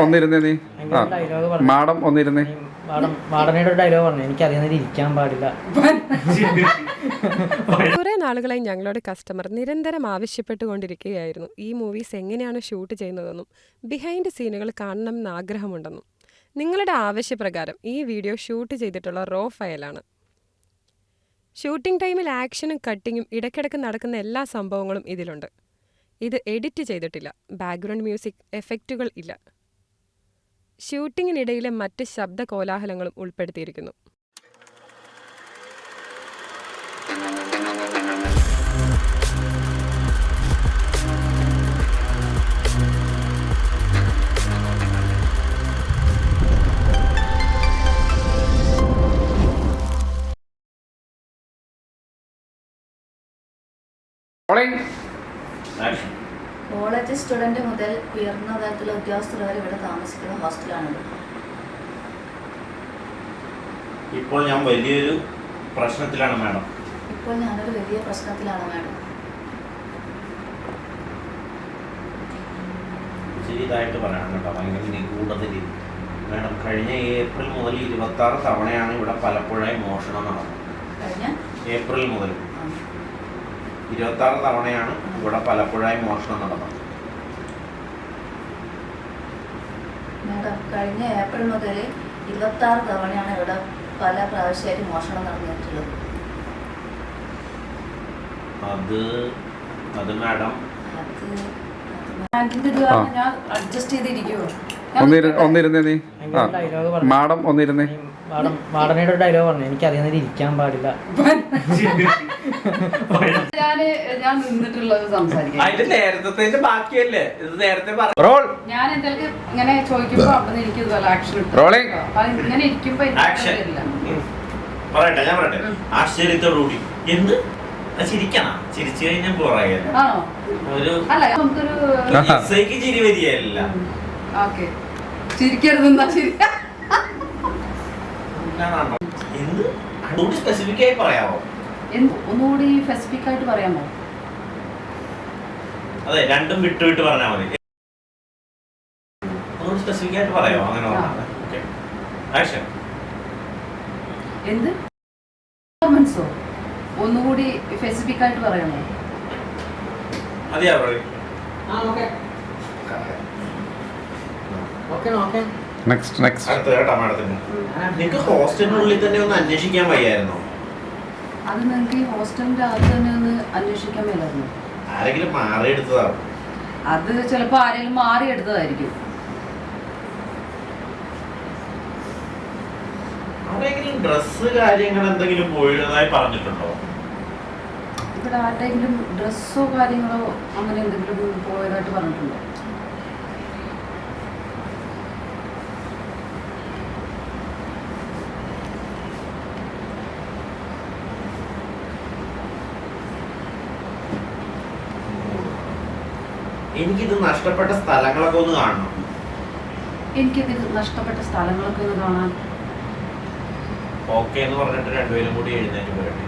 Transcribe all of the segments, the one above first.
ഒന്നിരുന്നേ നീ madam ഒന്നിരുന്നേ. മാഡനയുടെ dialogue പറഞ്ഞു, എനിക്ക് അതിൽ നിന്ന് ഇരിക്കാൻ പാടില്ല. കുറെ നാളുകളായി ഞങ്ങളുടെ കസ്റ്റമർ നിരന്തരം ആവശ്യപ്പെട്ടുകൊണ്ടിരിക്കുകയായിരുന്നു ഈ മൂവീസ് എങ്ങനെയാണ് ഷൂട്ട് ചെയ്യുന്നതെന്നും ബിഹൈൻഡ് സീനുകൾ കാണണമെന്ന് ആഗ്രഹമുണ്ടെന്നും. നിങ്ങളുടെ ആവശ്യപ്രകാരം ഈ വീഡിയോ ഷൂട്ട് ചെയ്തിട്ടുള്ള റോ ഫയലാണ്. ഷൂട്ടിംഗ് ടൈമിൽ ആക്ഷനും കട്ടിങ്ങും ഇടയ്ക്കിടയ്ക്ക് നടക്കുന്ന എല്ലാ സംഭവങ്ങളും ഇതിലുണ്ട്. ഇത് എഡിറ്റ് ചെയ്തിട്ടില്ല. ബാക്ക്ഗ്രൗണ്ട് മ്യൂസിക് എഫക്റ്റുകൾ ഇല്ല. ഷൂട്ടിങ്ങിനിടയിലെ മറ്റ് ശബ്ദ കോലാഹലങ്ങളും ഉൾപ്പെടുത്തിയിരിക്കുന്നു. കോളേജ് സ്റ്റുഡന്റ് മുതൽ ഉയർന്ന തലത്തിലുള്ള ഉദ്യോഗസ്ഥർ വരെ ഇവിടെ താമസിക്കുന്ന ഹോസ്റ്റലാണിത്. ഇപ്പോൾ ഞാൻ വലിയൊരു പ്രശ്നത്തിലാണ് മാഡം. ഇപ്പോൾ ഞാനൊരു വലിയ പ്രശ്നത്തിലാണ് മാഡം. ശരിയായിട്ട് പറയണം കേട്ടോ, ഭയങ്കര നിഗൂഢത രീതി. മാഡം, കഴിഞ്ഞ ഏപ്രിൽ മുതൽ 26 തവണയാണ് ഇവിടെ പലപ്പോഴായി മോഷണം നടന്നത്. കഴിഞ്ഞ ഏപ്രിൽ മുതൽ 26 തവണയാണ് ഇവിടെ പലപ്പോഴായി മോഷണം നടന്നത്. മാഡം, കഴിഞ്ഞ ഏപ്രിൽ മുതൽ 26 തവണയാണ് ഇവിടെ പല പ്രാവശ്യമായിട്ട് മോഷണം നടന്നിട്ടുള്ളത്. അത് മാഡം, ഒന്നിരുന്നേ നീ മാഡം ഒന്നിരുന്നേ. മാഡനയുടെ ഡയലോഗ് പറഞ്ഞു, എനിക്ക് അതിൽ നിന്ന് ഇരിക്കാൻ പാടില്ല. ഞാൻ നിന്നിട്ടുള്ളത് സംസാരിക്കാം. ഞാൻ എന്തെങ്കിലും ഇങ്ങനെ ചോദിക്കുമ്പോ അവിടെ എനിക്ക് ആക്ഷൻ ഇങ്ങനെ ഇരിക്കുമ്പോ പറയട്ടെ, ഞാൻ പറയട്ടെ. ആശ്ചര്യത്തോടുകൂടി എന്ത് ചിരിക്കണം, ചിരിച്ചു കഴിഞ്ഞാൽ പോറായല്ലോ. ഒരു ചിരി വരികയല്ല. ഓക്കെ, ചിരിക്കരുതെന്നാ ശരി. എന്ത് സ്പെസിഫിക് ആയി പറയാമോ? ഒന്നുകൂടി സ്പെസിഫിക് ആയിട്ട് പറയാമോ? അതെ, രണ്ടും വിട്ടു വിട്ട് പറഞ്ഞാൽ മതി. ഒന്നുകൂടി സ്പെസിഫിക് ആയിട്ട് പറയാമോ? അങ്ങനെ ആക്ഷൻ. എന്ത് പെർഫോമൻസോ? ഒന്നുകൂടി സ്പെസിഫിക് ആയിട്ട് പറയാമോ? അതെയാ പറയും. നിങ്ങൾക്ക് ഹോസ്റ്റലിനുള്ളിൽ തന്നെ ഒന്ന് അന്വേഷിക്കാൻ വയ്യായിരുന്നോ? അത് നിങ്ങൾക്ക് ഈ ഹോസ്റ്റലിന്റെ അകത്ത് തന്നെ ഒന്ന് അന്വേഷിക്കാൻ മേലായിരുന്നു. ആരെങ്കിലും മാറിയെടുത്തതാവും. അത് ചിലപ്പോ ആരെങ്കിലും മാറിയെടുത്തതായിരിക്കും. ആരെങ്കിലും ഡ്രസ്സ് കാര്യങ്ങൾ എന്തെങ്കിലും പോയതായി പറഞ്ഞിട്ടുണ്ടോ? ഇവിടെ ആരുടെയെങ്കിലും ഡ്രസ്സോ കാര്യങ്ങളോ അങ്ങനെ എന്തെങ്കിലും പോയതായിട്ട് പറഞ്ഞിട്ടുണ്ടോ? എനിക്കിത് നഷ്ടപ്പെട്ട സ്ഥലങ്ങളൊക്കെ ഒന്ന് കാണണം. എനിക്കിത് നഷ്ടപ്പെട്ട സ്ഥലങ്ങളൊക്കെ ഒന്ന് കാണാൻ. ഓക്കെ എന്ന് പറഞ്ഞിട്ട് രണ്ടുപേരും കൂടി എഴുന്നേറ്റ് പോരട്ടെ.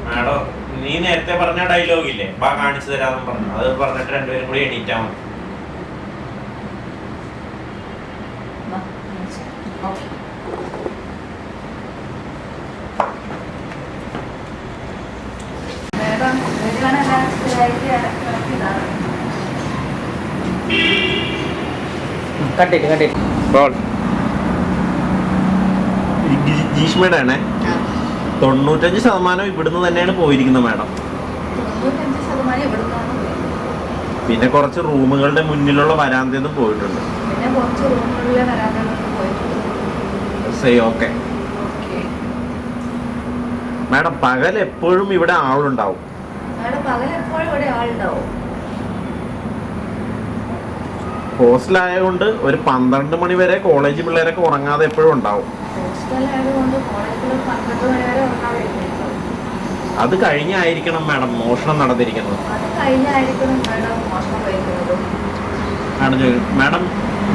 മാഡം, നീ നേരത്തെ പറഞ്ഞ ഡയലോഗ് ഇല്ലേ, ബാ കാണിച്ചു തരാമെന്ന് പറഞ്ഞു, അത് പറഞ്ഞിട്ട് രണ്ടുപേരും കൂടി എണീറ്റാ മതി. ജീഷ്മയുടെ 95% ഇവിടുന്ന് തന്നെയാണ് പോയിരിക്കുന്നത് മാഡം. പിന്നെ കുറച്ച് റൂമുകളുടെ മുന്നിലുള്ള വരാന്തയിൽ പോയിട്ടുണ്ട്. ഓക്കെ മാഡം, പകൽ എപ്പോഴും ഇവിടെ ആളുണ്ടാവും. ഹോസ്റ്റലായതുകൊണ്ട് ഒരു 12 മണി വരെ കോളേജ് പിള്ളേരൊക്കെ ഉറങ്ങാതെ എപ്പോഴും ഉണ്ടാവും. അത് കഴിഞ്ഞായിരിക്കണം മാഡം മോഷണം നടന്നിരിക്കുന്നത്. മാഡം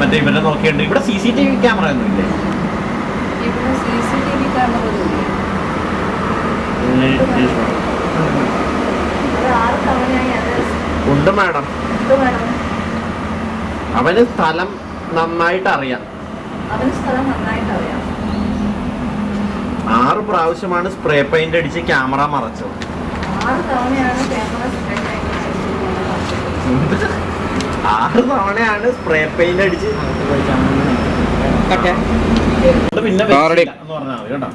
മറ്റേ ഇവരെ നോക്കിയിട്ട് ഇവിടെ CCTV ക്യാമറ ഒന്നും ഇല്ലേ? ഉണ്ട് മാഡം. എന്ത് വേണം? അവന് സ്ഥലം നന്നായിട്ട് അറിയാം. അവന് സ്ഥലം നന്നായിട്ട് അറിയാം. 6 പ്രാവശ്യമാണ് സ്പ്രേ പെയിന്റ് അടിച്ച് ക്യാമറ മറച്ചത്. 6 തവണയാണ് ക്യാമറ സ്പ്രേ പെയിന്റ് 6 തവണയാണ് സ്പ്രേ പെയിന്റ് അടിച്ച് പിന്നെ Already. എന്ന് പറഞ്ഞാൽ മതി കേട്ടോ.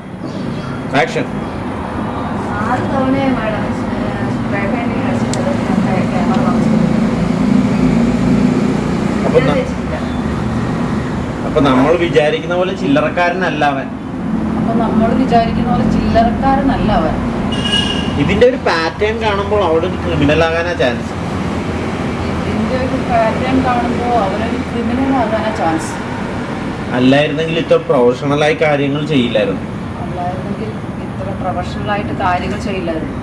ആക്ഷൻ. 6 തവണയായി മാഡം സ്പ്രേ പെയിന്റ് അടിച്ചിട്ട് ക്യാമറ അപ്പൊ വെച്ചിട്ടില്ല. അപ്പൊ നമ്മൾ വിചാരിക്കുന്ന പോലെ ചില്ലറക്കാരനല്ല അവൻ. അപ്പൊ നമ്മൾ വിചാരിക്കുന്ന പോലെ ചില്ലറക്കാരനല്ല അവൻ. ഇതിന്റെ ഒരു പാറ്റേൺ കാണുമ്പോൾ അവിടെ ഒരു ക്രിമിനൽ ആകാനാ ചാൻസ്. ഇതിന്റെ ഒരു പാറ്റേൺ കാണുമ്പോൾ അവനൊരു ക്രിമിനൽ ആകാനാ ചാൻസ്. അല്ലായിരുന്നെങ്കിൽ ഇത്ര പ്രൊഫഷണലായി കാര്യങ്ങൾ ചെയ്യില്ലായിരുന്നു. അല്ലായിരുന്നെങ്കിൽ ഇത്ര പ്രൊഫഷണലായിട്ട് കാര്യങ്ങൾ ചെയ്യില്ലായിരുന്നു.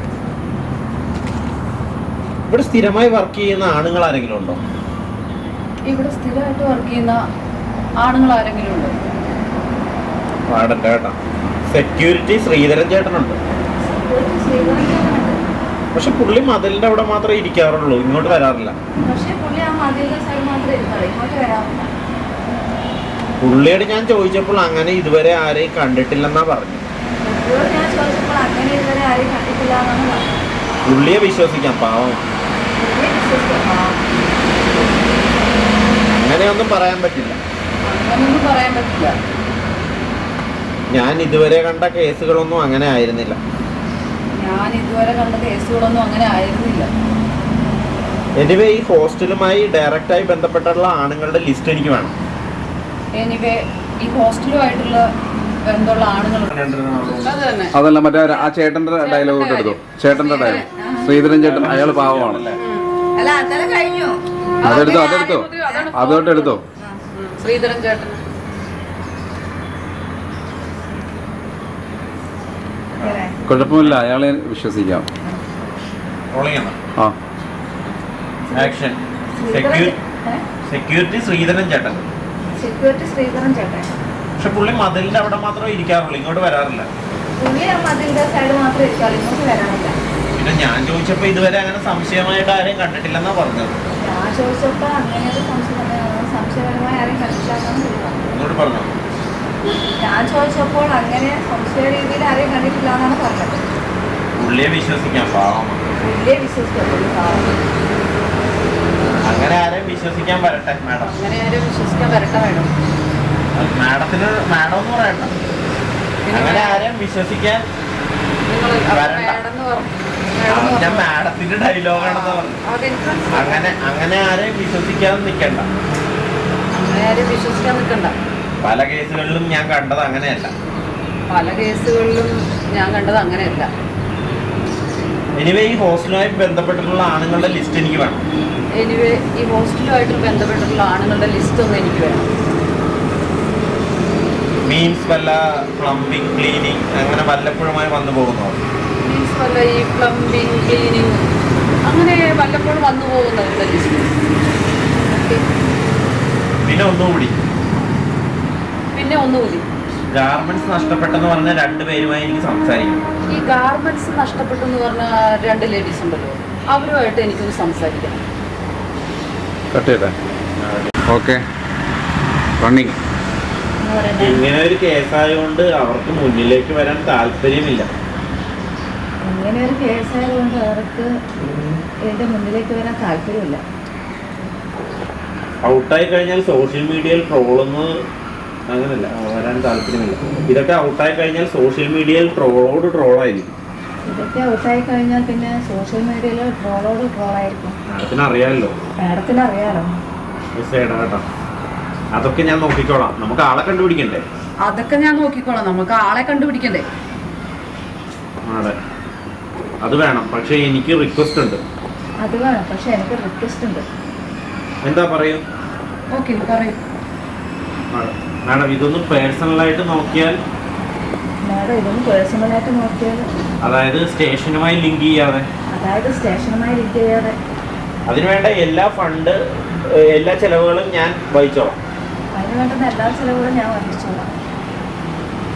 ഇവിടെ സ്ഥിരമായി വർക്ക് ചെയ്യുന്ന ആണുങ്ങൾ ആരെങ്കിലും ഉണ്ടോ? ഇവിടെ സ്ഥിരമായിട്ട് വർക്ക് ചെയ്യുന്ന ആണുങ്ങൾ ആരെങ്കിലും ഉണ്ടോ? പാടണ്ട കേട്ടോ. സെക്യൂരിറ്റി ശ്രീധരൻ ചേട്ടനുണ്ട്. പക്ഷെ പുള്ളി മതിലിന്റെ അവിടെ മാത്രമേ ഇരിക്കാറുള്ളൂ, ഇങ്ങോട്ട് വരാറില്ല. പക്ഷേ പുള്ളി ആ മതിലിന്റെ സൈഡ് മാത്രമേ ഇരുന്നുള്ളൂ, ഇങ്ങോട്ട് വരാറില്ല. പുള്ളിയോട് ഞാൻ ചോദിച്ചപ്പോൾ അങ്ങനെ ഇതുവരെ ആരെയും കണ്ടിട്ടില്ലെന്നാ പറഞ്ഞു. പുള്ളിയോട് ഞാൻ ചോദിച്ചപ്പോൾ അങ്ങനെ ഇതുവരെ ആരെയും കണ്ടിട്ടില്ല എന്നാണ് പറഞ്ഞത്. പുള്ളിയെ വിശ്വസിക്കാം, പാവം. പുള്ളിയെ വിശ്വസിക്കാം. അങ്ങനെയൊന്നും പറയാൻ പറ്റില്ല. അങ്ങനൊന്നും പറയാൻ പറ്റില്ല. ഞാൻ ഇതുവരെ കണ്ട കേസുകളൊന്നും അങ്ങനെ ആയിരുന്നില്ല. ഞാൻ ഇതുവരെ കണ്ട കേസുകളൊന്നും അങ്ങനെ ആയിരുന്നില്ല. എനിവേ ഈ ഹോസ്റ്റലുമായി ഡയറക്റ്റായി ബന്ധപ്പെട്ടുള്ള ആണുങ്ങളുടെ ലിസ്റ്റ് എനിക്ക് വേണം. എനിവേ ഈ ഹോസ്റ്റലുമായിട്ടുള്ള ബന്ധമുള്ള ആണുങ്ങൾ അത് തന്നെ. അതല്ല, മറ്റേ ആ ചേട്ടന്റെ ഡയലോഗ് എടുത്തു. ചേട്ടന്റെ ഡയലോഗ് ശ്രീധരൻ ചേട്ടൻ, അയാൾ പാവമാണ്. അല്ല അതെല്ലാം കഴിഞ്ഞു. അതോട്ടെടുത്തോ. ശ്രീധരൻ ചേട്ടൻ കുഴപ്പമില്ല, അയാളെ വിശ്വസിക്കാം. ആ ആക്ഷൻ. സെക്യൂരിറ്റി ശ്രീധരൻ ചേട്ടൻ. സെക്യൂരിറ്റി ശ്രീധരൻ ചേട്ടൻ. പക്ഷെ പുള്ളി മതിലിന്റെ അവിടെ മാത്രമേ ഇരിക്കാറുള്ളൂ, ഇങ്ങോട്ട് വരാറില്ല. പുള്ളി ആ മതിലിന്റെ സൈഡ് മാത്രമേ ഇരിക്കാറുള്ളൂ, ഇങ്ങോട്ട് വരാറില്ല. പിന്നെ ഞാൻ ചോദിച്ചപ്പോ ഇതുവരെ അങ്ങനെ സംശയമായിട്ട് ആരെയും കണ്ടിട്ടില്ലെന്നാ പറഞ്ഞത്. ഞാൻ ചോദിച്ചപ്പോൾ അങ്ങനെ ഒരു സംശയപരമായ ആരെയും കണ്ടിട്ടില്ലാന്നാണ് പറഞ്ഞത്. ഇങ്ങോട്ട് പറഞ്ഞോ. ഞാൻ ചോദിച്ചപ്പോൾ അങ്ങനെ സംശയ രീതിയിൽ ആരെയും കണ്ടിട്ടില്ല എന്നാണ് പറഞ്ഞത്. പുള്ളിയെ വിശ്വസിക്കാം, പാവം. പുള്ളിയെ വിശ്വസിക്കാം. അങ്ങനെ ആരെയും വിശ്വസിക്കാൻ വരട്ടെ മാഡം. അങ്ങനെ ആരും വിശ്വസിക്കാൻ വരട്ടെ വേണം. മാഡത്തിന് മാഡം എന്ന് പറയട്ടെ. അങ്ങനെ ആരെയും വിശ്വസിക്കാൻ ഞാൻ മാഡത്തിന്റെ ഡയലോഗാണെന്ന് പറഞ്ഞു. അങ്ങനെ ആരെയും വിശ്വസിക്കാൻ നിൽക്കണ്ട. അങ്ങനെ ആരും വിശ്വസിക്കാൻ നിൽക്കണ്ട. പല കേസുകളിലും ഞാൻ കണ്ടത് അങ്ങനെയല്ല. പല കേസുകളിലും ഞാൻ കണ്ടത് അങ്ങനെയല്ല. എനിവേ ഈ ഹോസ്റ്റലുമായി ബന്ധപ്പെട്ടിട്ടുള്ള ആണുങ്ങളുടെ ലിസ്റ്റ് എനിക്ക് വേണം. എനിവേ ഈ ഹോസ്റ്റലുമായിട്ട് ബന്ധപ്പെട്ടിട്ടുള്ള ആണുങ്ങളുടെ ലിസ്റ്റ് ഒന്നും എനിക്ക് വേണം. മീൻസ് വല്ല പ്ലംബിംഗ്, ക്ലീനിങ് അങ്ങനെ വല്ലപ്പോഴുമായി വന്നു പോകുന്നവർ. മീൻസ് വല്ല ഈ പ്ലംബിംഗ്, ക്ലീനിങ് അങ്ങനെ വല്ലപ്പോഴും വന്നു പോകുന്നവരുടെ ലിസ്റ്റ്. പിന്നെ ഒന്നുകൂടി ഗാർമെന്റ്സ് നഷ്ടപ്പെട്ടെന്ന് പറഞ്ഞ 2 പേരുമായി എനിക്ക് സംസാരിക്കണം. ഈ ഗാർമെന്റ്സ് നഷ്ടപ്പെട്ടു എന്ന് പറഞ്ഞ 2 ലേഡീസ് ഉണ്ടല്ലോ, അവരുമായിട്ട് എനിക്കൊന്ന് സംസാരിക്കണം. Okay, running. ഇങ്ങനെ ഒരു കേസായതുകൊണ്ട് അവർക്ക് മുന്നിലേക്ക് വരാൻ താല്പര്യമില്ല. ഇങ്ങനെ ഒരു കേസായതുകൊണ്ട് അവർക്ക് ഇതിന്റെ മുന്നിലേക്ക് വരാൻ താല്പര്യമില്ല. ഔട്ടായി കഴിഞ്ഞാൽ സോഷ്യൽ മീഡിയയിൽ ട്രോളൊന്ന് അങ്ങനല്ല, വരാൻ താല്പര്യമില്ല. ഇതൊക്കെ ഔട്ടായി കഴിഞ്ഞാൽ സോഷ്യൽ മീഡിയയിൽ ട്രോളായിരിക്കും. ഇതൊക്കെ ഔട്ടായി കഴിഞ്ഞാൽ പിന്നെ സോഷ്യൽ മീഡിയയിൽ ട്രോളായിരിക്കും. മാഡത്തിന് അറിയാമല്ലോ. മാഡത്തിന് അറിയാലോ. കേട്ടോ, അതൊക്കെ ഞാൻ നോക്കിക്കോളാം. നമുക്ക് ആളെ കണ്ടുപിടിക്കണ്ടേ? അതൊക്കെ ഞാൻ നോക്കിക്കോളാം. നമുക്ക് ആളെ കണ്ടുപിടിക്കണ്ടേ? അതെ, അത് വേണം. പക്ഷെ എനിക്ക് റിക്വസ്റ്റ് ഉണ്ട്. അത് വേണം, പക്ഷെ എനിക്ക് റിക്വസ്റ്റ് ഉണ്ട്. എന്താ പറയൂ? ഓക്കെ, പറയൂ. മാഡം ഇതൊന്നും പേഴ്സണലായിട്ട് നോക്കിയാൽ, അതായത് സ്റ്റേഷനുമായി ലിങ്ക് ചെയ്യാതെ, അതിനുവേണ്ട എല്ലാ ഫണ്ട്, എല്ലാ ചെലവുകളും ഞാൻ വഹിച്ചോളാം.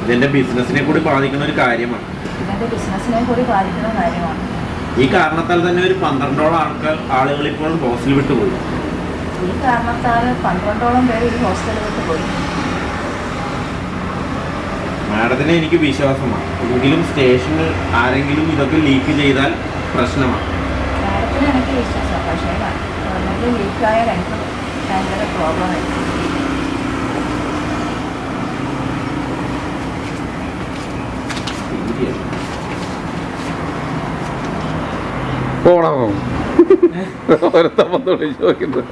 ഇതെന്റെ ബിസിനസിനെ കൂടി ബാധിക്കുന്ന ഒരു കാര്യമാണ്. ഈ കാരണത്താൽ തന്നെ ഒരു 12ഓളം ആളുകൾ ഇപ്പോൾ ഹോസ്റ്റലിൽ വിട്ടുപോയി. ഈ കാരണത്താൽ 12ഓളം പേര് ഒരു ഹോസ്റ്റലിൽ വിട്ട് പോയി. മാഡത്തിനെ എനിക്ക് വിശ്വാസമാണ്. എങ്കിലും സ്റ്റേഷനിൽ ആരെങ്കിലും ഇതൊക്കെ ലീക്ക് ചെയ്താൽ പ്രശ്നമാണ്. മാഡത്തിന് എനിക്ക് വിശ്വാസമാണ്. പക്ഷേ ഗവൺമെൻറ് ലീക്കായാൽ എനിക്ക് ഭയങ്കര പ്രോബ്ലമായിരിക്കും. പോണോ ഓരോരുത്തപ്പത്തോട് ചോദിക്കുന്നത്.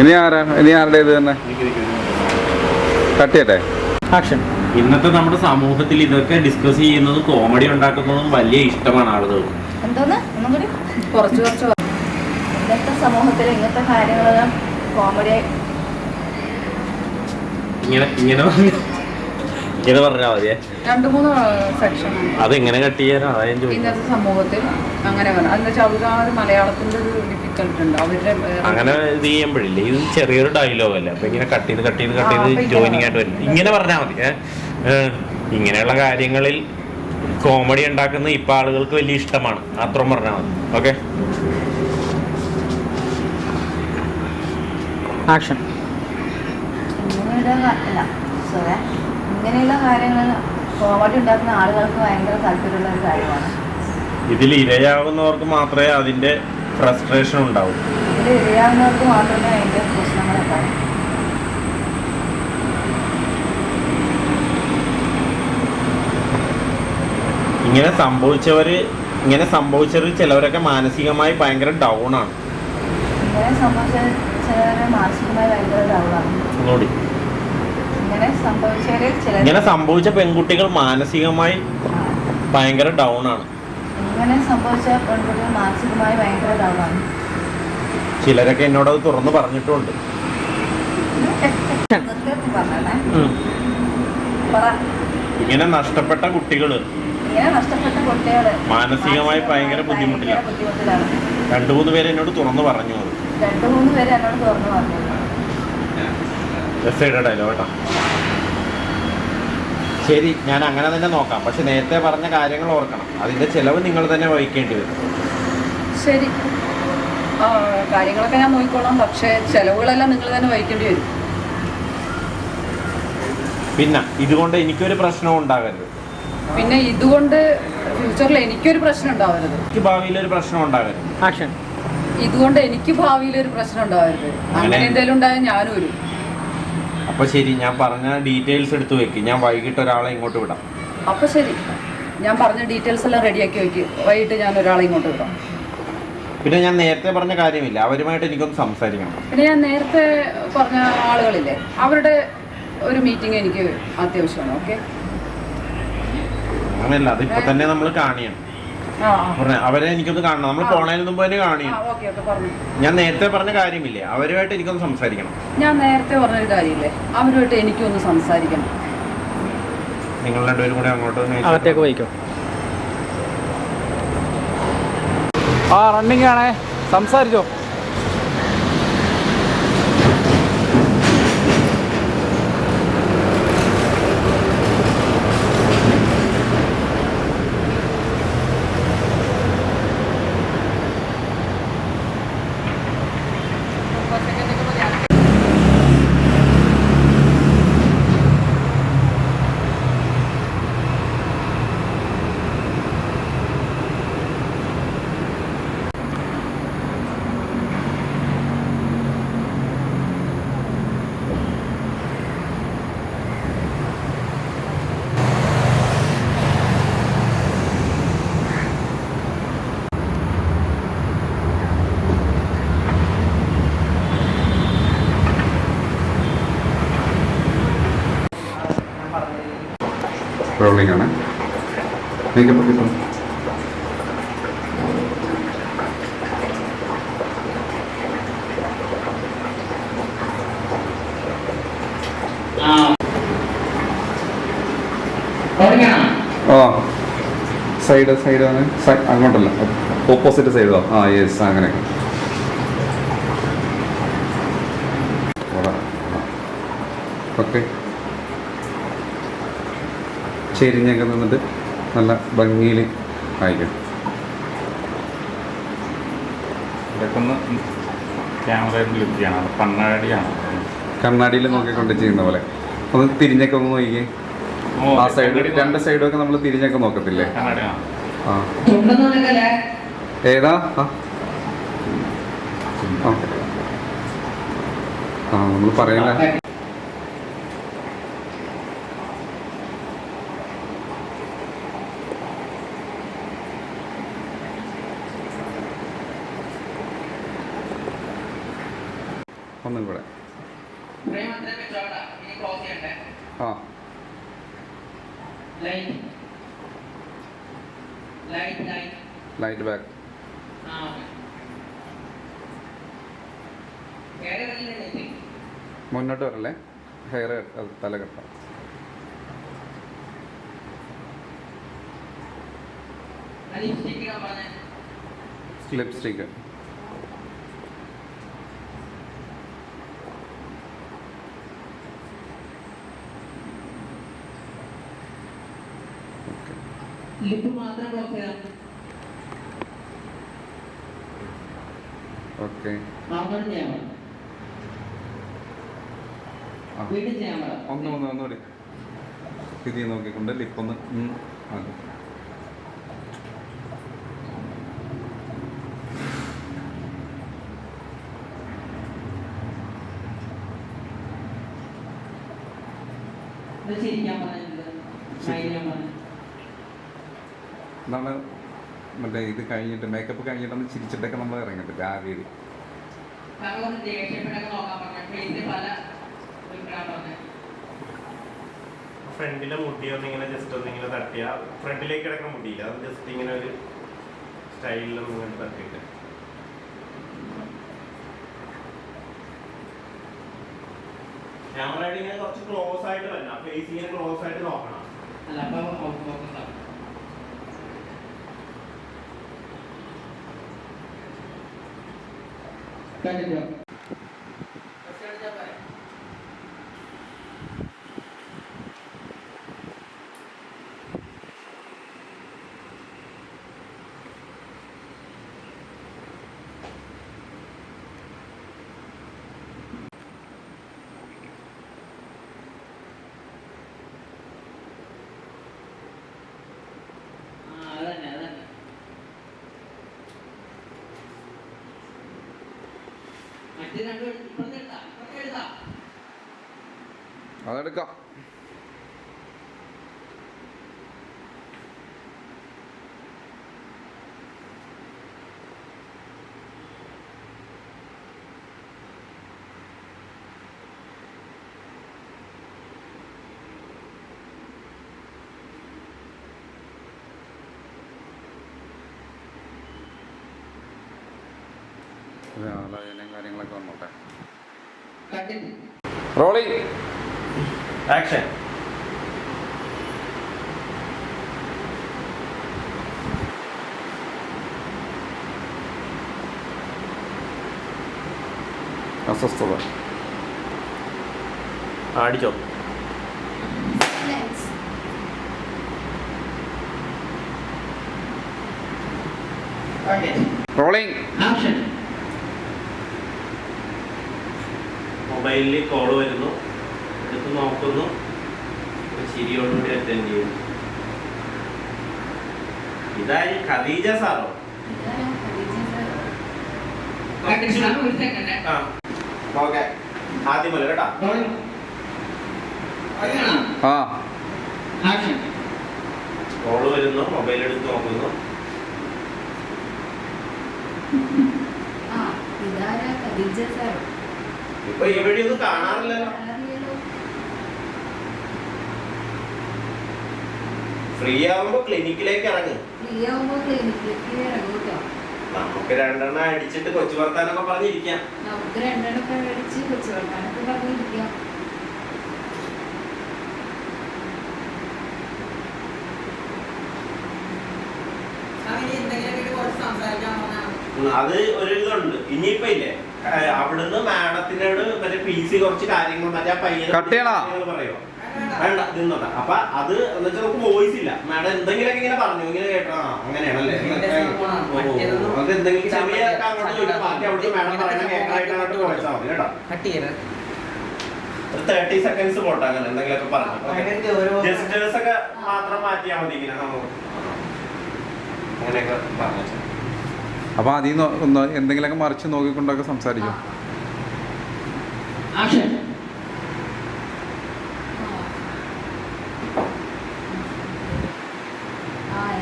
ഇനി ആരുടെ ഇത് തന്നെ കട്ടിയട്ടെ. ആക്ഷൻ. ഇന്നത്തെ നമ്മുടെ സമൂഹത്തിൽ ഇതൊക്കെ ഡിസ്കസ് ചെയ്യുന്നതും കോമഡി ഉണ്ടാക്കുന്നതും വലിയ ഇഷ്ടമാണ് ആളുകൾ. എന്തോന്ന് ഒന്നും കൂടി കുറച്ച് ഇന്നത്തെ സമൂഹത്തിൽ ഇങ്ങനത്തെ കാര്യങ്ങളെല്ലാം കോമഡി ഇങ്ങനെ പറഞ്ഞാൽ മതിയെ. 2-3 സെക്ഷൻ അതെങ്ങനെ കട്ട് ചെയ്യാനോ അതായത് ചോദിക്കും. ഇന്നത്തെ സമൂഹത്തിൽ അങ്ങനെ പറയാം. എന്താ വെച്ചാൽ അവർക്ക് മലയാളത്തിന്റെ ഒരു ഡിഫിക്കൽട്ട് ഉണ്ട് അവരുടെ. അങ്ങനെ ഇത് ചെയ്യുമ്പോഴില്ലേ, ഇത് ചെറിയൊരു ഡയലോഗ് അല്ലേ, അപ്പൊ ഇങ്ങനെ കട്ട് ചെയ്ത് ജോയിനിങ് ആയിട്ട് വരും. ഇങ്ങനെ പറഞ്ഞാൽ മതി. ഇങ്ങനെയുള്ള കാര്യങ്ങളിൽ കോമഡി ഉണ്ടാക്കുന്നത് ഇപ്പൊ ആളുകൾക്ക് വലിയ ഇഷ്ടമാണ്, അത്രയും പറഞ്ഞാൽ മതി. ഓക്കെ. ആക്ഷൻ. ഇങ്ങനെയുള്ള കാര്യങ്ങൾ കോമഡി ഉണ്ടാക്കുന്ന ആളുകൾക്ക് ഭയങ്കര താല്പര്യമുള്ള ഒരു കാര്യമാണ്. ഇതിൽ ഇരയാവുന്നവർക്ക് മാത്രമേ അതിന്റെ ഫ്രസ്ട്രേഷൻ ഉണ്ടാവൂ. ഇതിൽ ഇരയാവുന്നവർക്ക് മാത്രമേ അതിൻ്റെ പ്രശ്നങ്ങളുണ്ടാവൂ. ഇങ്ങനെ സംഭവിച്ചവർ ചിലവരൊക്കെ മാനസികമായി ഭയങ്കര ഡൗൺ ആണ്. ഇങ്ങനെ സംഭവിച്ച ചിലവരെ മാനസികമായി ഭയങ്കര ഡൗൺ ആണ്. ഒന്നുകൂടി. ഇങ്ങനെ സംഭവിച്ച പെൺകുട്ടികൾ മാനസികമായി ഭയങ്കര ഡൗൺ ആണ്. ചിലരൊക്കെ എന്നോട് അത് തുറന്നു പറഞ്ഞിട്ടുണ്ട്. ഇങ്ങനെ നഷ്ടപ്പെട്ട കുട്ടികള് മാനസികമായി ഭയങ്കര ബുദ്ധിമുട്ടിലാണ്. 2-3 പേര് എന്നോട് തുറന്നു പറഞ്ഞു. കേട്ടോ. ശരി, ഞാൻ അങ്ങനെ തന്നെ നോക്കാം. പക്ഷെ നേരത്തെ പറഞ്ഞ കാര്യങ്ങൾ ഓർക്കണം, അതിന്റെ ചെലവ് നിങ്ങൾ തന്നെ വഹിക്കേണ്ടി വരും. ശരി, കാര്യങ്ങളൊക്കെ ഞാൻ നോക്കിക്കോളാം. പക്ഷേ ചെലവുകളെല്ലാം നിങ്ങൾ തന്നെ വഹിക്കേണ്ടി വരും. പിന്നെ ഇതുകൊണ്ട് എനിക്കൊരു പ്രശ്നവും ഉണ്ടാകരുത്. പിന്നെ ഇതുകൊണ്ട് ഫ്യൂച്ചറിൽ എനിക്കൊരു പ്രശ്നം ഉണ്ടാവരുത്. എനിക്ക് ഭാവിയിൽ ഒരു പ്രശ്നം ഉണ്ടാകരുത്. ആക്ഷൻ. ഇതുകൊണ്ട് എനിക്ക് ഭാവിയിൽ ഒരു പ്രശ്നം ഉണ്ടാവരുത്. അങ്ങനെ എന്തെങ്കിലും ഉണ്ടായാൽ ഞാനും വരും. അപ്പൊ ശരി, ഞാൻ പറഞ്ഞ ഡീറ്റെയിൽസ് എടുത്ത് വെക്ക്. ഞാൻ വൈകിട്ട് ഒരാളെ ഇങ്ങോട്ട് വിടാം. അപ്പൊ ശരി, ഞാൻ പറഞ്ഞ ഡീറ്റെയിൽസ് എല്ലാം റെഡിയാക്കി വെക്ക്. വൈകിട്ട് ഞാൻ ഒരാളെ ഇങ്ങോട്ട് വിടാം. പിന്നെ ഞാൻ നേരത്തെ പറഞ്ഞ കാര്യമില്ല, അവരുമായിട്ട് എനിക്കൊന്ന് സംസാരിക്കണം. പിന്നെ ഞാൻ നേരത്തെ പറഞ്ഞ ആളുകളില്ലേ, അവരുടെ ഒരു മീറ്റിംഗ് എനിക്ക് അത്യാവശ്യമാണ്. ഓക്കെ. അങ്ങനെയല്ല, അതിപ്പോ തന്നെ നമ്മൾ കാണിയാണ്. അവരെ എനിക്കൊന്ന് കാണണം. നമ്മൾ പോണതിന് മുമ്പ് തന്നെ കാണിയാണ്. ഞാൻ നേരത്തെ പറഞ്ഞ കാര്യമില്ലേ, അവരുമായിട്ട് എനിക്കൊന്ന് സംസാരിക്കണം. ഞാൻ നേരത്തെ പറഞ്ഞൊരു കാര്യമില്ലേ, അവരുമായിട്ട് എനിക്കൊന്ന് സംസാരിക്കണം. നിങ്ങൾ രണ്ടുപേരും കൂടെ അങ്ങോട്ട് അകത്തേക്ക് പോയിക്കോ. റണ്ണിങ് ആണേ, സംസാരിച്ചോ. റോളിംഗ് ആണ്. മേക്കപ്പ് കിട്ടും. സൈഡ് അങ്ങോട്ടല്ല, ഓപ്പോസിറ്റ് സൈഡോ. യെസ്, അങ്ങനെ. ഓക്കെ, ചെരിഞ്ഞൊക്കെ നിന്നിട്ട് നല്ല ഭംഗിയിൽ വായിക്കും. ഇതൊക്കെ ഒന്ന് ക്യാമറയിൽ ലിഫ്റ്റ് ചെയ്യണം. കണ്ണാടിയാണ്. കണ്ണാടിയിൽ നോക്കിക്കൊണ്ട് ചെയ്യുന്ന പോലെ ഒന്ന് തിരിഞ്ഞൊക്കെ ഒന്ന് നോക്കിക്കേ. ആ സൈഡ് 2 സൈഡും ഒക്കെ നമ്മൾ തിരിഞ്ഞൊക്കെ നോക്കത്തില്ലേ? കണ്ണാടിയാണ്. ആ ഏതാ? ഓക്കെ. ആ നമ്മൾ പറയുന്ന ഒന്നും കൂടെ. ആ ലൈറ്റ് ബാക്ക്. മുന്നോട്ട് വരല്ലേ? ഹെയർ തല കെട്ടാം. ലിപ്സ്റ്റിക്ക്. ഓക്കെ. ഒന്നുകൂടി തിരിഞ്ഞ് നോക്കിക്കൊണ്ട് ലിപ്പൊന്ന് ആകും. എന്താണ് മറ്റേ ഇത് കഴിഞ്ഞിട്ട് മേക്കപ്പ് കഴിഞ്ഞിട്ടൊന്ന് ചിരിച്ചിട്ടൊക്കെ നമ്മൾ ഇറങ്ങത്തില്ല ആ രീതി. ഫ്രണ്ടിലെ മുടി ഒന്നിങ്ങനെ ജസ്റ്റ് ഒന്നിങ്ങനെ തട്ടിയ ഫ്രണ്ടിലേക്ക് കിടക്കുന്ന മുടിയില്ല, അത് ജസ്റ്റ് ഇങ്ങനെ ഒരു സ്റ്റൈലിലൊന്നും ഇങ്ങനെ തട്ടിയിട്ട് ക്യാമറ ഇങ്ങനെ കുറച്ച് ക്ലോസ് ആയിട്ട് വരണം. ഫേസ് ഇങ്ങനെ ക്ലോസ് ആയിട്ട് നോക്കണം. അതെടുക്കാം. കാര്യങ്ങളൊക്കെ വന്നോട്ടെ. Rolling action. അസ്വസ്ഥത. അടിച്ചോ. റോളിംഗ്. മൊബൈലിൽ കോള് വരുന്നു, എടുത്ത് നോക്കുന്നു, ചിരിയോടുകൂടി അറ്റൻഡ് ചെയ്യുന്നു. ഇതായി ഖദീജ സാറോ? ഓക്കെ, ആദ്യം പോലെ കേട്ടാ. കോള് വരുന്നു, മൊബൈൽ എടുത്ത് നോക്കുന്നു. ഇപ്പൊ ഇവിടെ ഒന്നും കാണാറില്ലല്ലോ. ഫ്രീ ആവുമ്പോ ക്ലിനിക്കിലേക്ക് ഇറങ്ങും. നമുക്ക് 2 എണ്ണം അടിച്ചിട്ട് കൊച്ചു വർത്താനൊക്കെ പറഞ്ഞിരിക്കാം. അത് ഒരു ഇതുണ്ട്. ഇനിയിപ്പോ ഇല്ലേ, അവിടുന്ന് മാഡത്തിനോട് മറ്റേ PC കുറച്ച് കാര്യങ്ങൾ മറ്റേ പയ്യൻ പറയോ വേണ്ട തിന്നണ്ട. അപ്പൊ അത് എന്ന് വെച്ചാൽ നമുക്ക് വോയിസ് ഇല്ല. മാഡം എന്തെങ്കിലുമൊക്കെ ഇങ്ങനെ പറഞ്ഞു, ഇങ്ങനെ കേട്ടോ, അങ്ങനെയാണല്ലേ? നമുക്ക് എന്തെങ്കിലും ചെറിയ അങ്ങോട്ട് ചോദിക്കാം, ബാക്കി അവിടുത്തെ മാഡം പറയുന്ന കേൾക്കാനായിട്ട് അങ്ങോട്ട് ചോദിച്ചാൽ മതി കേട്ടോ. 30 seconds പോട്ടെ, അങ്ങനെ എന്തെങ്കിലുമൊക്കെ പറഞ്ഞു. ജസ്റ്റേഴ്സ് ഒക്കെ മാത്രം മാറ്റിയാൽ മതി ഇങ്ങനെ അങ്ങനെയൊക്കെ പറഞ്ഞു. അപ്പൊ അതിൽ നിന്ന് എന്തെങ്കിലുമൊക്കെ മറിച്ച് നോക്കിക്കൊണ്ടൊക്കെ സംസാരിക്കും.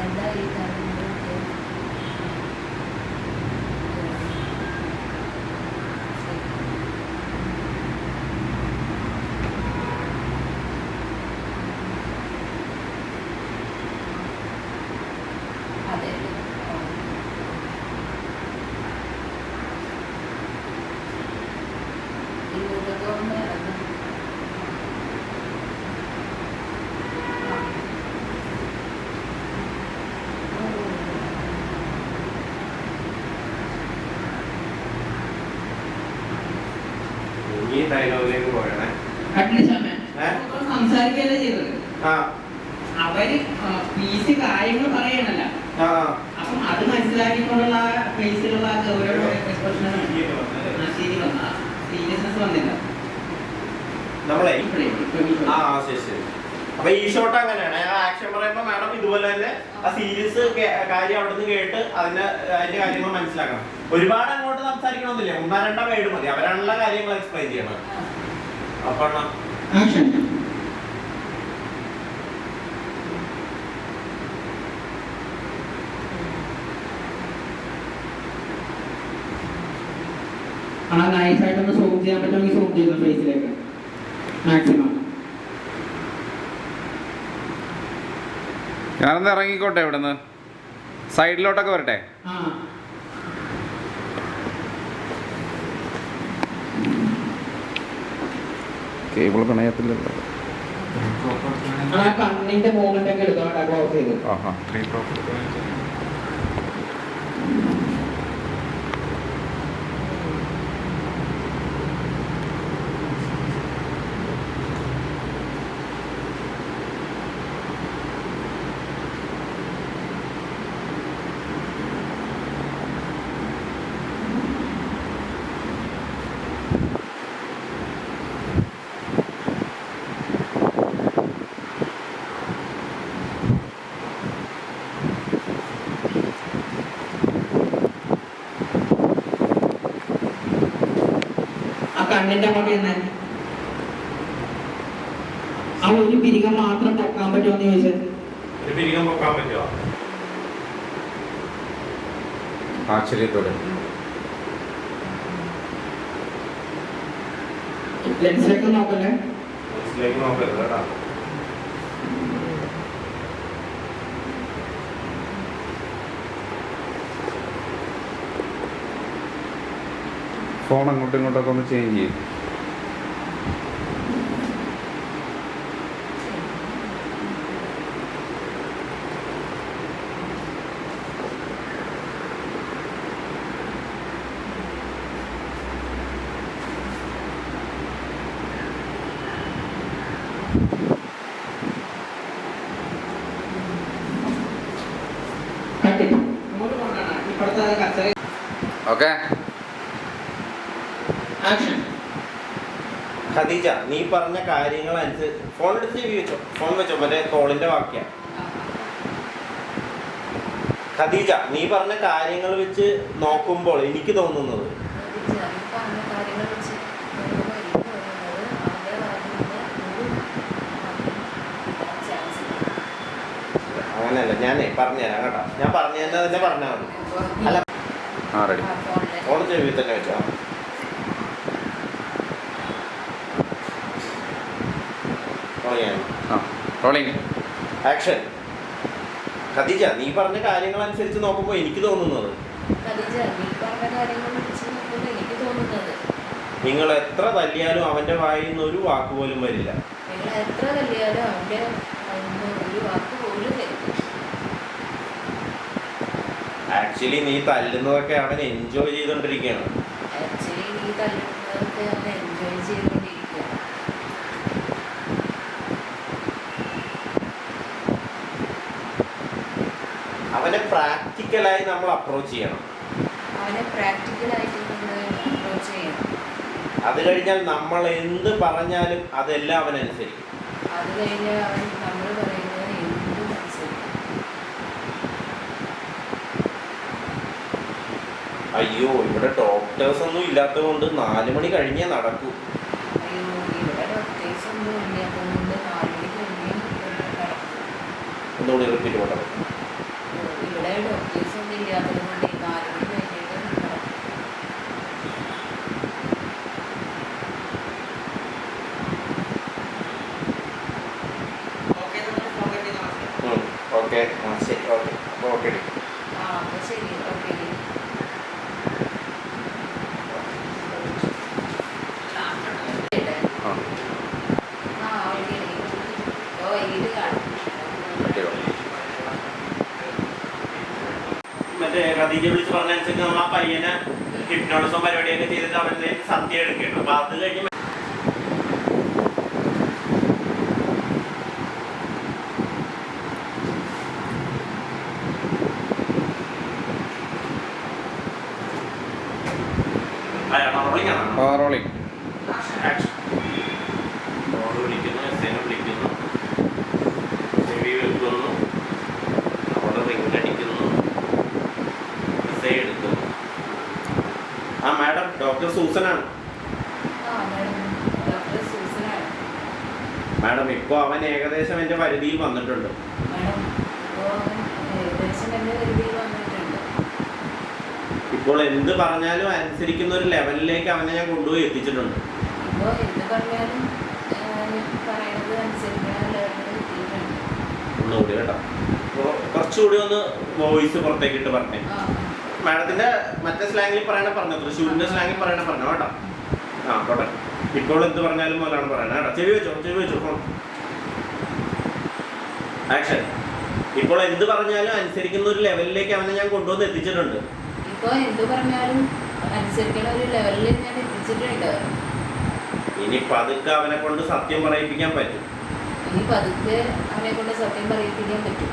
എന്താ ഈ കാര്യങ്ങളൊക്കെ അതെ ഈ ഡയലോഗിലേക്ക് പോകണേ. സംസാരിക്കല്ലേ ചെയ്തത്. ആ അവര് പീസ് കാര്യങ്ങൾ പറയണല്ല. അപ്പം അത് മനസ്സിലാക്കിക്കൊണ്ടുള്ള ഫേസിലുള്ള എക്സ്പ്രഷനാണ് സീരിയസ്നെസ് വന്നില്ല നമ്മളെ. ആ ശരി ശരി. അപ്പൊ ഈ ഷോട്ട് അങ്ങനെയാണ്. ആക്ഷൻ പറയുമ്പോ മാഡം ഇതുപോലെ തന്നെ ആ സീരിയസ് കാര്യം അവിടെ നിന്ന് കേട്ട് അതിന്റെ കാര്യങ്ങൾ മനസ്സിലാക്കണം. ഒരുപാട് അങ്ങോട്ട് സംസാരിക്കണമെന്നില്ല, 1-2 വേർഡ് മതി. അവരാണുള്ള കാര്യങ്ങൾ എക്സ്പ്ലെയിൻ ചെയ്യണം. അപ്പൊ നൈസായിട്ടൊന്ന് സൂം ചെയ്യാൻ പറ്റുമെങ്കിൽ സൂം ചെയ്യുന്നു ഫേസിലേക്ക് മാക്സിമം. ഞാനൊന്ന് ഇറങ്ങിക്കോട്ടെ ഇവിടെ നിന്ന്, സൈഡിലോട്ടൊക്കെ വരട്ടെ. കേബിൾ പിണയത്തില്ലല്ലോ. കണ്ണിന്റെ മൂവ്മെന്റ് ഒക്കെ എടുത്തോട്ടെ ക്ലോസ് ചെയ്ത്. ആഹാ 3 പ്രോപ്പർ. കണ്ണിന്റെ അങ്ങോട്ട് ചെന്നാൽ ആ ഒരു പിരികം മാത്രം പൊക്കാൻ പറ്റുമോന്ന് ചോദിച്ചത്. ഒരു പിരികം പൊക്കാൻ പറ്റുമോ? ആശ്ചര്യത്തോടെ ലെൻസിലേക്ക് നോക്കല്ലേ. ലെൻസിലേക്ക് നോക്കരുത് കേട്ടോ. ഫോൺ അങ്ങോട്ടും ഇങ്ങോട്ടൊക്കെ ഒന്ന് ചേഞ്ച് ചെയ്യും. ഓക്കെ. ഖദീജ, നീ പറഞ്ഞ കാര്യങ്ങൾ അനുസരിച്ച് ഫോൺ എടുത്ത് ചെവി വെച്ചോ. ഫോൺ വെച്ചോ, മറ്റേ കോളിന്റെ വാക്യ. ഖദീജ, നീ പറഞ്ഞ കാര്യങ്ങൾ വെച്ച് നോക്കുമ്പോൾ എനിക്ക് തോന്നുന്നത് അങ്ങനെയല്ല. ഞാനേ പറഞ്ഞുതരാം കേട്ടോ. ഞാൻ പറഞ്ഞു തന്നെ പറഞ്ഞാൽ മതി. അല്ല റെഡി. ഫോൺ ചെവി തന്നെ വെച്ചോ. Rolling action. ഖദീജ, നീ പറഞ്ഞ കാര്യങ്ങൾ അനുസരിച്ച് നോക്കുമ്പോൾ എനിക്ക് തോന്നുന്നത് നിങ്ങൾ എത്ര തല്ലിയാലും അവന്റെ വായിൽ നിന്ന് ഒരു വാക്ക് പോലും വരില്ല. ആക്ച്വലി നീ തല്ലുന്നതൊക്കെ അവൻ എൻജോയ് ചെയ്തോണ്ടിരിക്കുകയാണ്. അവനെ പ്രാക്ടിക്കലായി നമ്മൾ അപ്രോച്ച് ചെയ്യണം. അവനെ പ്രാക്ടിക്കലായിട്ട് നമ്മൾ അപ്രോച്ച് ചെയ്യണം. അത് കഴിഞ്ഞാൽ നമ്മൾ എന്ത് പറഞ്ഞാലും അതെല്ലാം അവനനുസരിക്കും. അത് കഴിഞ്ഞ് അവൻ നമ്മൾ പറയുന്നത് എന്തും അനുസരിക്കും. അയ്യോ, ഇവിടെ ഡോക്ടേഴ്സ് ഒന്നും ഇല്ലാത്തത് കൊണ്ട് 4 മണി കഴിഞ്ഞേ നടക്കൂ. അയ്യോ, ഇവിടെ ഡോക്ടേഴ്സ് ഒന്നും ഇല്ലാത്തതുകൊണ്ട് 4 മണി കഴിഞ്ഞേ നടക്കും. ഒന്നുകൂടി റിപ്പീറ്റ് പോട്ടെ. ഇവിടെ ഡോക്ടേഴ്സ് ഒന്നും ഇല്ലാത്തത് കൊണ്ട് 4 മണി കഴിഞ്ഞിട്ട് നടക്കും. ഓക്കെ, ശരി, ഓക്കെ. അപ്പോൾ ഓക്കെ. അപ്പോൾ ശരി, ഓക്കെ. മറ്റേ ഖദീജ വിളിച്ച് പറഞ്ഞനുസരിച്ച് നമ്മൾ ആ പയ്യനെ ഹിപ്നോട്ടിസം പരിപാടിയൊക്കെ ചെയ്തിട്ട് അവൻ്റെ സത്യം എടുക്കണം. അപ്പൊ അത് കഴിഞ്ഞ് റോളിംഗ് വിളിക്കുന്നു, എസ്ഐനെ വിളിക്കുന്നു, ചെവി വെക്കുന്നു, അവിടെ റിംഗ് അടിക്കുന്നു, എസ്ഐ എടുക്കുന്നു. ആ മാഡം, ഡോക്ടർ സൂസനാണ്. ഡോക്ടർ സൂസനാണ്. മാഡം, ഇപ്പോൾ അവൻ ഏകദേശം എൻ്റെ പരിധിയിൽ വന്നിട്ടുണ്ട്. മാഡം, ഇപ്പോൾ അവൻ ഏകദേശം എൻ്റെ പരിധിയിൽ വന്നിട്ടുണ്ട്. ഇപ്പോൾ എന്ത് പറഞ്ഞാലും അനുസരിക്കുന്ന ഒരു ലെവലിലേക്ക് അവനെ ഞാൻ കൊണ്ടുപോയി എത്തിച്ചിട്ടുണ്ട്. ഇപ്പോൾ എന്ത് പറഞ്ഞാലും പറയണത് അനുസരിക്കുന്ന ലെവലിൽ എത്തിയിട്ടുണ്ട്. ഒന്നുകൂടി കേട്ടോ. അപ്പോൾ കുറച്ചുകൂടി ഒന്ന് വോയിസ് പുറത്തേക്കിട്ട് പറഞ്ഞേ. മാഡത്തിന്റെ മറ്റേ സ്ലാങ്ങിൽ പറഞ്ഞോ, തൃശ്ശൂരിന്റെ സ്ലാങ്ങിൽ പറഞ്ഞോ കേട്ടോ. ആ പോട്ടെ. ഇപ്പോൾ എന്ത് പറഞ്ഞാലും പോലാണ് പറയണേ കേട്ടോ. ചെവി വെച്ചോ ഫോൺ. ആക്ഷൻ. ഇപ്പോൾ എന്ത് പറഞ്ഞാലും അനുസരിക്കുന്ന ഒരു ലെവലിലേക്ക് അവനെ ഞാൻ കൊണ്ടുവന്ന് എത്തിച്ചിട്ടുണ്ട്. ഇപ്പോൾ എന്ത് പറഞ്ഞാലും അനുസരിക്കുന്ന ഒരു ലെവലിൽ ഞാൻ എത്തിച്ചിട്ടുണ്ട്. ഇനി പതുക്കെ അവനെ കൊണ്ട് സത്യം പറയിപ്പിക്കാൻ പറ്റും. ഇനി പതുക്കെ അവനെ കൊണ്ട് സത്യം പറയിപ്പിക്കാൻ പറ്റും.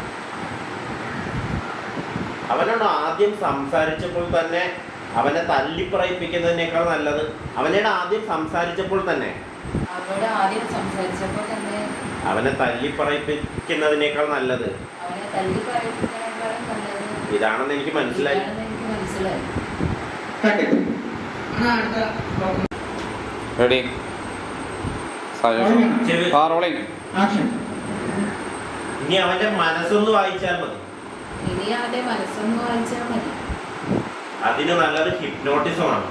അവനോട് ആദ്യം സംസാരിച്ചപ്പോൾ തന്നെ അവനെ തല്ലിപ്പറയിപ്പിക്കുന്നതിനേക്കാൾ നല്ലത് അവനോട് ആദ്യം സംസാരിച്ചപ്പോൾ തന്നെ അവനെ തല്ലിപ്പറയിപ്പിക്കുന്നതിനേക്കാൾ നല്ലത് ഇതാണെന്ന് എനിക്ക് മനസ്സിലായി. Ready rolling. ഇനി അവന്റെ മനസ്സൊന്ന് വായിച്ചാൽ മതി. ഇനി അവന്റെ മനസ്സൊന്ന് വായിച്ചാൽ മതി. അതിന് നല്ലത് ഹിപ്നോട്ടിസമാണ്.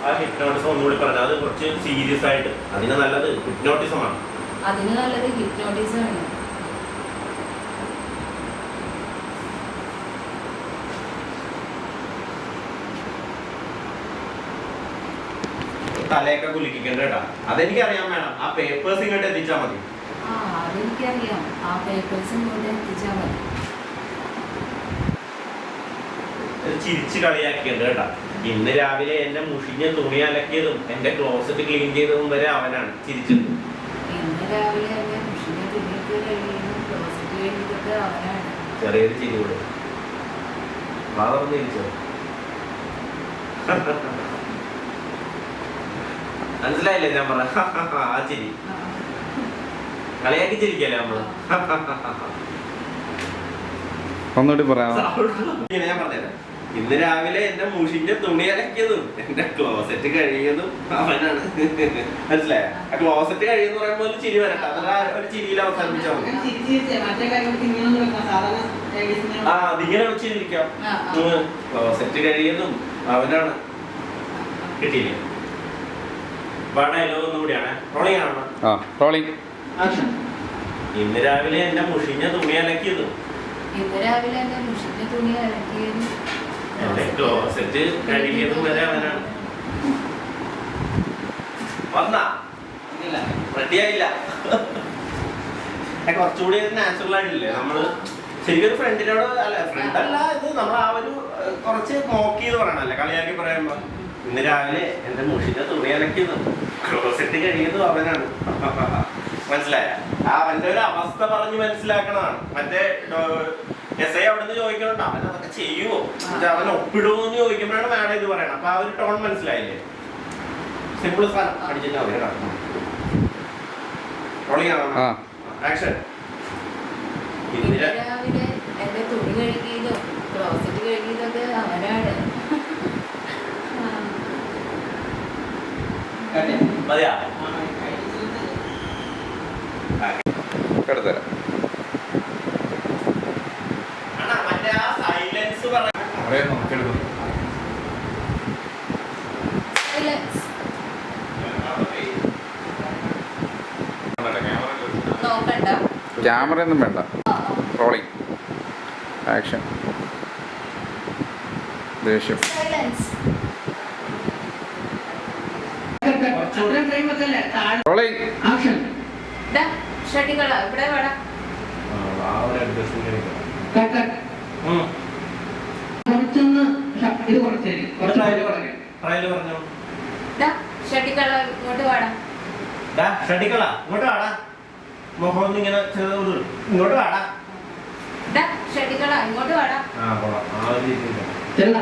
ആ ഹിപ്നോട്ടിസം ഒന്നുകൂടി പറഞ്ഞാൽ അത് കുറച്ച് സീരിയസ് ആയിട്ട്. അതിന് നല്ലത് ഹിപ്നോട്ടിസമാണ്. തലയൊക്കെ കുലുക്കിക്കണ്ട കേട്ടാ. അതെനിക്കറിയാം വേണം. ആ പേപ്പേഴ്സ് ഇങ്ങോട്ട് എത്തിച്ചാൽ മതി. അതെനിക്കറിയാം. ആ പേപ്പേഴ്സ് ഇങ്ങോട്ട് എത്തിച്ചാൽ മതി. ചിരിച്ച് കളിയാക്കിയുണ്ട് കേട്ടാ. ഇന്ന് രാവിലെ എന്റെ മുഷിഞ്ഞ തുണി അലക്കിയതും എന്റെ ക്ലോസറ്റ് ക്ലീൻ ചെയ്തതും വരെ അവനാണ് ചിരിച്ചത്. ഇന്ന് രാവിലെ എന്നെ മുഷിഞ്ഞ തുണിയൊക്കെ കഴിയുന്നു, ക്ലോസറ്റ് കഴിഞ്ഞതൊക്കെ അവനാണ്. ചെറിയൊരു ചിരി കൂടെ ചിരിച്ചോ. മനസ്സിലായില്ലേ ഞാൻ പറഞ്ഞ ആ ചിരി? കളിയാക്കി ചിരിക്കല്ലേ നമ്മള്. ഒന്നുകൂടി പറയാം. ഇങ്ങനെ ഞാൻ പറഞ്ഞുതരാം. ഇന്ന് രാവിലെ എന്റെ മുഷിഞ്ഞ തുണി അലക്കിയതും എന്റെ ക്ലോസറ്റ് കഴിയുന്നതും അവനാണ്. മനസ്സിലായ? ആ ക്ലോസറ്റ് കഴിയുന്ന പറയുമ്പോൾ ഒരു ചിരി വരട്ടെ. അത് ഒരു ചിരിയിൽ അവസാനിപ്പിച്ചാൽ മതി. ആ അതിങ്ങനെ വെച്ചിരിക്കാം. ക്ലോസറ്റ് കഴിയുന്നതും അവനാണ്. കിട്ടിയില്ലേ? ഒന്നുകൂടിയാണ്. റോളിംഗ് ആണോ? റോളിംഗ്. ഇന്ന് രാവിലെ എന്റെ മുഷിഞ്ഞ തുണി അലക്കിയതും എന്റെ ക്ലോസറ്റ് കഴുകിയതും വരെ അവനാണ്. വന്നാ റെഡിയായില്ല. കുറച്ചുകൂടി നാച്ചുറൽ ആയിട്ടില്ലേ നമ്മള്? ശരിക്കും ഫ്രണ്ടിനോട് അല്ല, ഫ്രണ്ട് അല്ല ഇത്, നമ്മൾ ആ ഒരു കുറച്ച് മോക്ക് ചെയ്ത് പറയണല്ലേ, കളിയാക്കി പറയുമ്പോ. ഇന്ന് രാവിലെ എന്റെ മുഷിഞ്ഞ തുണി അലക്കിയതും ക്ലോസറ്റ് കഴിയുന്നതും അവനാണ്. മനസ്സിലായ? അവന്റെ ഒരു അവസ്ഥ പറഞ്ഞ് മനസ്സിലാക്കണതാണ്. മറ്റേ എസ് ഐ അവിടെ നിന്ന് ചോദിക്കണുണ്ട് അവൻ അതൊക്കെ ചെയ്യുമോ, അവൻ ഒപ്പിടുമോ എന്ന് ചോദിക്കുമ്പോഴാണ് മാഡം ഇത് പറയണം. അപ്പൊ ആ ഒരു ടോൺ മനസ്സിലായില്ലേ? സിമ്പിൾ സാധനം അടിച്ചിട്ട് അവര് നടക്കണം. ആക്ഷൻ. രാവിലെ എന്റെ തുണി കഴുകിയതും ക്ലോസറ്റ് കഴുകിയതൊക്കെ അവനാണ്. മതിയാ? എടുത്തരാം. മറ്റേ ആ സൈലൻസ് നോക്കിയെടുക്കും. നോക്കണ്ട. ക്യാമറ ഒന്നും വേണ്ട. റോളിംഗ്. ആക്ഷൻ. ദേഷ്യം. സൈലൻസ്. അത്രയും ഫ്രെയിം വെക്കല്ലേ? താഴെ റോളിംഗ്. ആക്ഷൻ. ഷട്ടികള ഇവിടെ വേണം. Cut cut. കുറച്ചൊന്ന് ഇത് കുറച്ചേരി കുറച്ച് പറഞ്ഞു. ഷട്ടികള ഇങ്ങോട്ട് വേണം. ഷട്ടിക്കളാ ഇങ്ങോട്ട് വാടാ. മുഖം ഇങ്ങനെ ഇങ്ങോട്ട് വാടാ. ഷട്ടികള ഇങ്ങോട്ട് വേണം. ആ കൊള്ളാം. ആ ഒരു രീതിയിൽ ചെല്ല